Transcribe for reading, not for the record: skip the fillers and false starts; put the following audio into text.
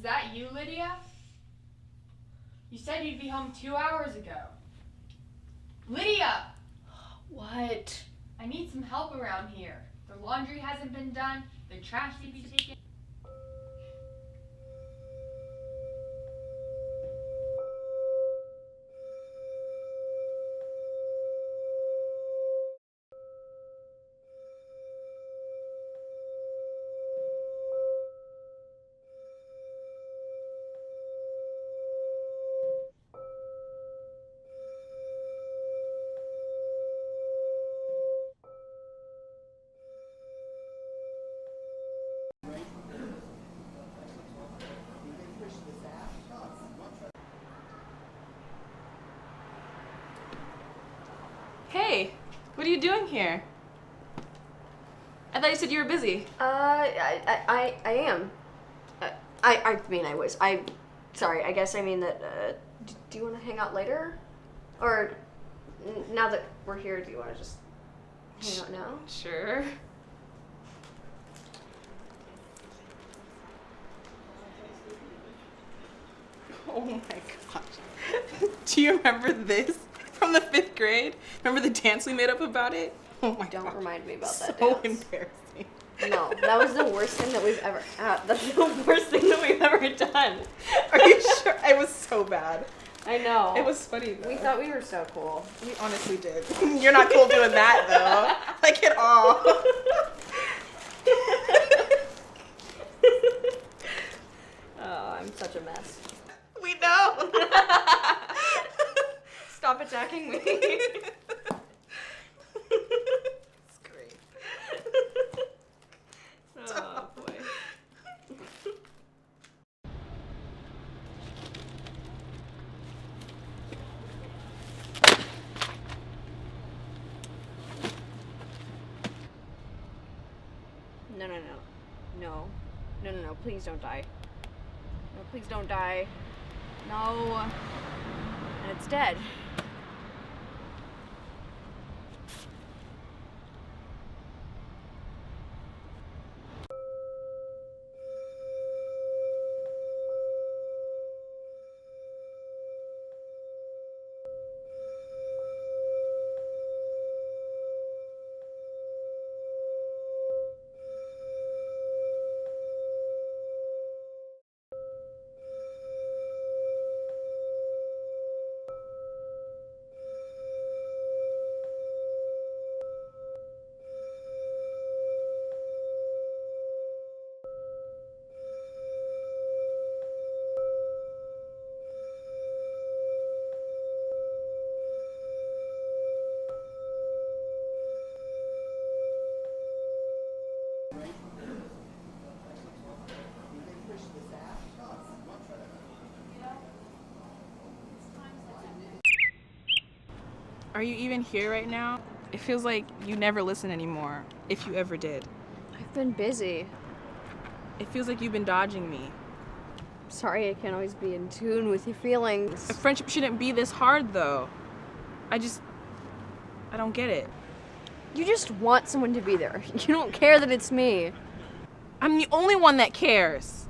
that you, Lydia? You said you'd be home 2 hours ago. Lydia! What? I need some help around here. The laundry hasn't been done, the trash needs to be taken. Hey, what are you doing here? I thought you said you were busy. I am. I mean, I was. Sorry, I guess I mean that, do you want to hang out later? Or, now that we're here, do you want to just hang out now? Sure. Oh my gosh. Do you remember this from the 5th grade? Remember the dance we made up about it? Oh my god. Don't remind me about that So dance. embarrassing. No, that was the worst thing that we've ever had. That's the worst thing that we've ever done. Are you sure? It was so bad. I know. It was funny though. We thought we were so cool. We honestly did. You're not cool doing that though. Like at all. Oh, I'm such a mess. We know. Stop attacking me. It's great. Oh boy. No, please don't die. No, please don't die. No. And it's dead. Are you even here right now? It feels like you never listen anymore, if you ever did. I've been busy. It feels like you've been dodging me. Sorry I can't always be in tune with your feelings. A friendship shouldn't be this hard, though. I don't get it. You just want someone to be there. You don't care that it's me. I'm the only one that cares.